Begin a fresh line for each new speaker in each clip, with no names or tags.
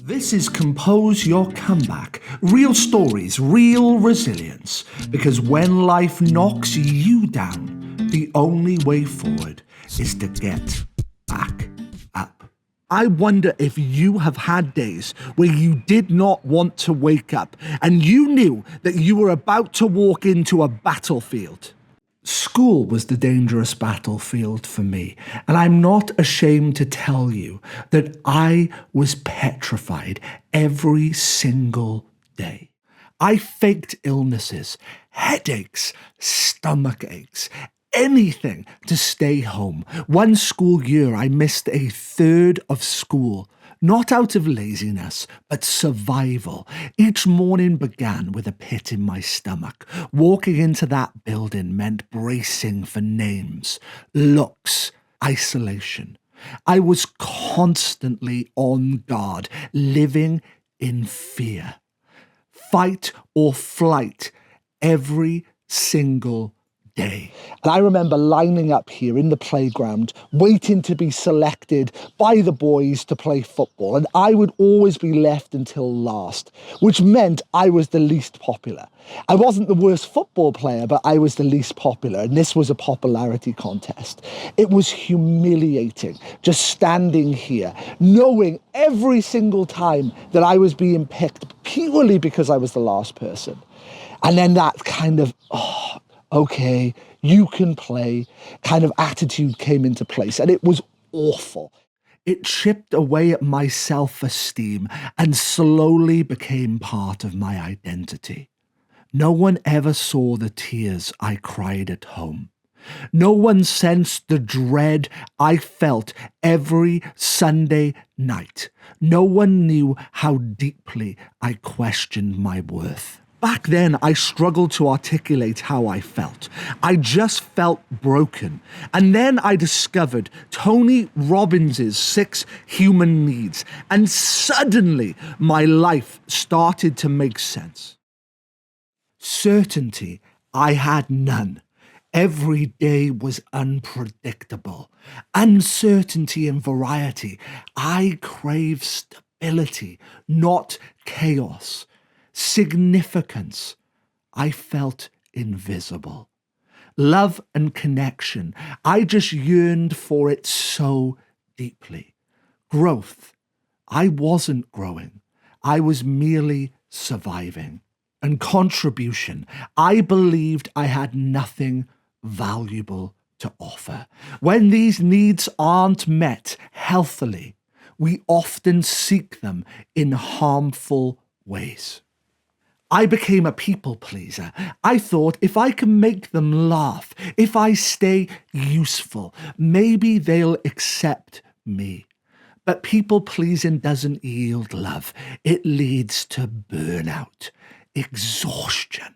This is Compose Your Comeback. Real stories, real resilience. Because when life knocks you down, the only way forward is to get back up. I wonder if you have had days where you did not want to wake up and you knew that you were about to walk into a battlefield. School was the dangerous battlefield for me, and I'm not ashamed to tell you that I was petrified every single day. I faked illnesses, headaches, stomach aches, anything to stay home. One school year, I missed a third of school. Not out of laziness, but survival. Each morning began with a pit in my stomach. Walking into that building meant bracing for names, looks, isolation. I was constantly on guard, living in fear. Fight or flight every single day. And I remember lining up here in the playground, waiting to be selected by the boys to play football. And I would always be left until last, which meant I was the least popular. I wasn't the worst football player, but I was the least popular. And this was a popularity contest. It was humiliating, just standing here, knowing every single time that I was being picked purely because I was the last person. And then that kind of, okay, you can play kind of attitude came into place, and it was awful. It chipped away at my self-esteem and slowly became part of my identity. No one ever saw the tears I cried at home. No one sensed the dread I felt every Sunday night. No one knew how deeply I questioned my worth. Back then, I struggled to articulate how I felt. I just felt broken. And then I discovered Tony Robbins' 6 human needs. And suddenly, my life started to make sense. Certainty, I had none. Every day was unpredictable. Uncertainty and variety. I crave stability, not chaos. Significance. I felt invisible. Love and connection. I just yearned for it so deeply. Growth. I wasn't growing. I was merely surviving. And contribution. I believed I had nothing valuable to offer. When these needs aren't met healthily, we often seek them in harmful ways. I became a people pleaser. I thought if I can make them laugh, if I stay useful, maybe they'll accept me. But people pleasing doesn't yield love. It leads to burnout, exhaustion,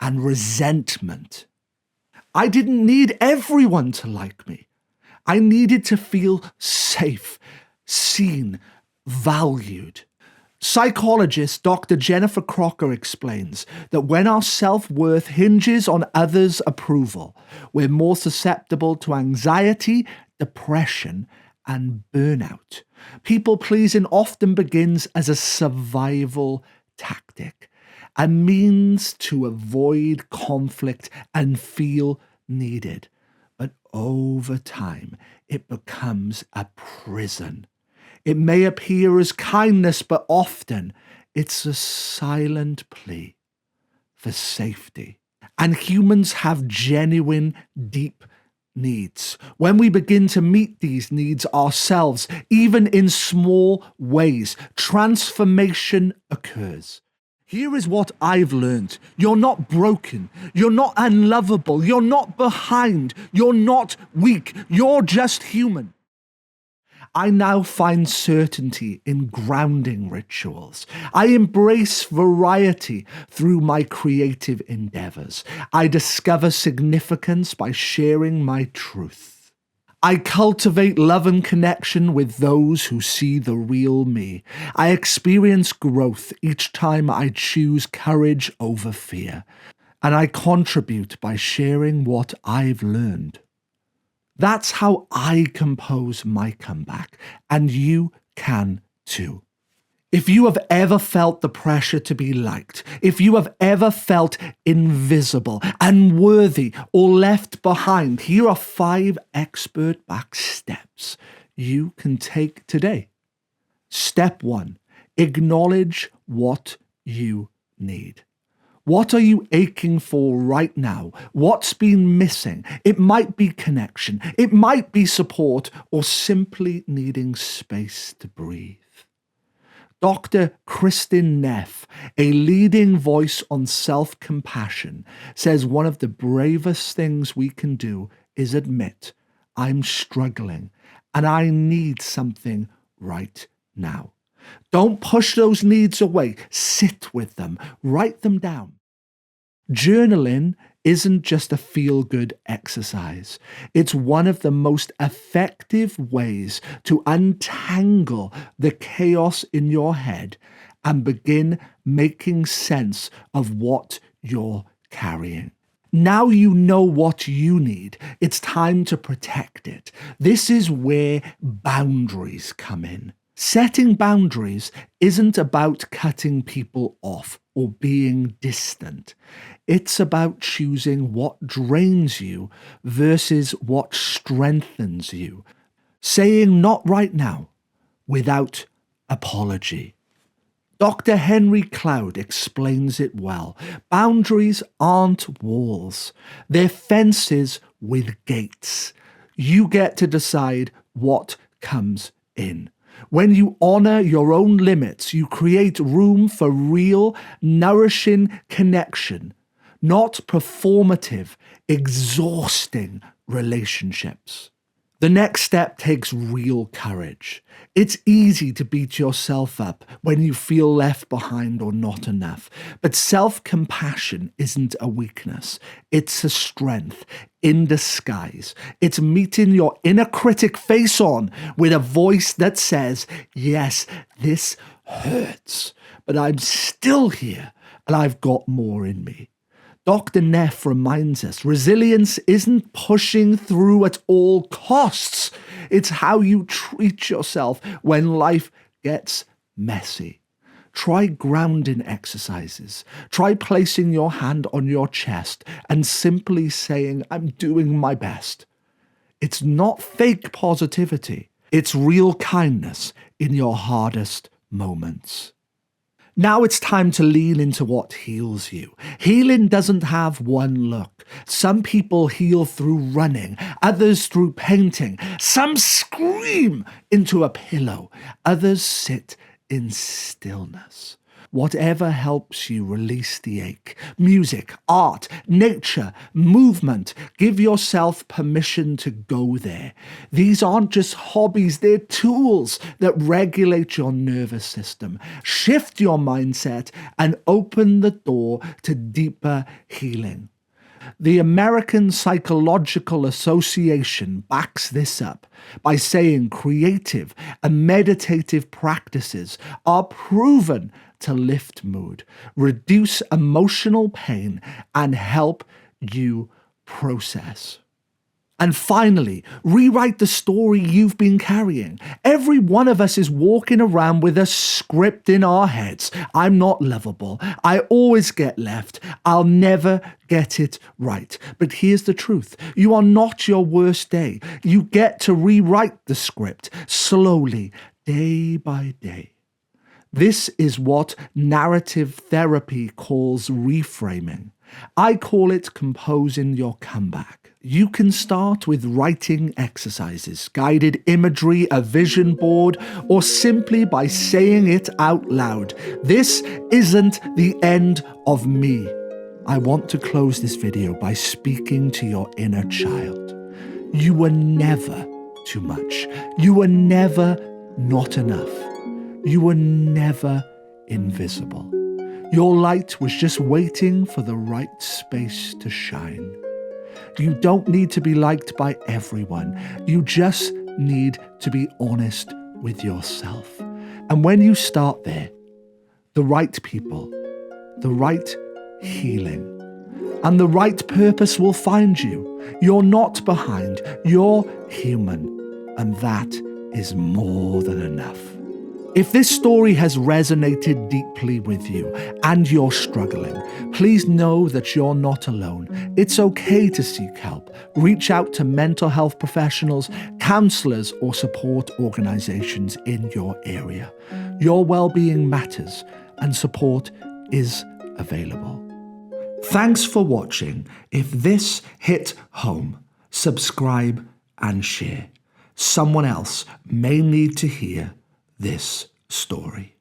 and resentment. I didn't need everyone to like me. I needed to feel safe, seen, valued. Psychologist Dr. Jennifer Crocker explains that when our self-worth hinges on others' approval, we're more susceptible to anxiety, depression, and burnout. People-pleasing often begins as a survival tactic, a means to avoid conflict and feel needed. But over time, it becomes a prison. It may appear as kindness, but often it's a silent plea for safety. And humans have genuine, deep needs. When we begin to meet these needs ourselves, even in small ways, transformation occurs. Here is what I've learned. You're not broken. You're not unlovable. You're not behind. You're not weak. You're just human. I now find certainty in grounding rituals. I embrace variety through my creative endeavors. I discover significance by sharing my truth. I cultivate love and connection with those who see the real me. I experience growth each time I choose courage over fear. And I contribute by sharing what I've learned. That's how I compose my comeback, and you can too. If you have ever felt the pressure to be liked, if you have ever felt invisible, unworthy, or left behind, here are 5 expert-backed steps you can take today. Step 1, acknowledge what you need. What are you aching for right now? What's been missing? It might be connection, it might be support, or simply needing space to breathe. Dr. Kristin Neff, a leading voice on self-compassion, says one of the bravest things we can do is admit, I'm struggling and I need something right now. Don't push those needs away. Sit with them. Write them down. Journaling isn't just a feel-good exercise. It's one of the most effective ways to untangle the chaos in your head and begin making sense of what you're carrying. Now you know what you need. It's time to protect it. This is where boundaries come in. Setting boundaries isn't about cutting people off or being distant. It's about choosing what drains you versus what strengthens you. Saying not right now without apology. Dr. Henry Cloud explains it well. Boundaries aren't walls. They're fences with gates. You get to decide what comes in. When you honor your own limits, you create room for real, nourishing connection, not performative, exhausting relationships. The next step takes real courage. It's easy to beat yourself up when you feel left behind or not enough. But self-compassion isn't a weakness. It's a strength in disguise. It's meeting your inner critic face on with a voice that says, yes, this hurts, but I'm still here and I've got more in me. Dr. Neff reminds us, resilience isn't pushing through at all costs. It's how you treat yourself when life gets messy. Try grounding exercises. Try placing your hand on your chest and simply saying, I'm doing my best. It's not fake positivity. It's real kindness in your hardest moments. Now it's time to lean into what heals you. Healing doesn't have one look. Some people heal through running, others through painting. Some scream into a pillow, others sit in stillness. Whatever helps you release the ache. Music, art, nature, movement. Give yourself permission to go there. These aren't just hobbies, they're tools that regulate your nervous system. Shift your mindset and open the door to deeper healing. The American Psychological Association backs this up by saying creative and meditative practices are proven to lift mood, reduce emotional pain, and help you process. And finally, rewrite the story you've been carrying. Every one of us is walking around with a script in our heads. I'm not lovable. I always get left. I'll never get it right. But here's the truth. You are not your worst day. You get to rewrite the script slowly, day by day. This is what narrative therapy calls reframing. I call it composing your comeback. You can start with writing exercises, guided imagery, a vision board, or simply by saying it out loud. This isn't the end of me. I want to close this video by speaking to your inner child. You were never too much. You were never not enough. You were never invisible. Your light was just waiting for the right space to shine. You don't need to be liked by everyone. You just need to be honest with yourself. And when you start there, the right people, the right healing, and the right purpose will find you. You're not behind. You're human. And that is more than enough. If this story has resonated deeply with you and you're struggling, please know that you're not alone. It's okay to seek help. Reach out to mental health professionals, counselors, or support organizations in your area. Your well-being matters, and support is available. Thanks for watching. If this hit home, subscribe and share. Someone else may need to hear this story.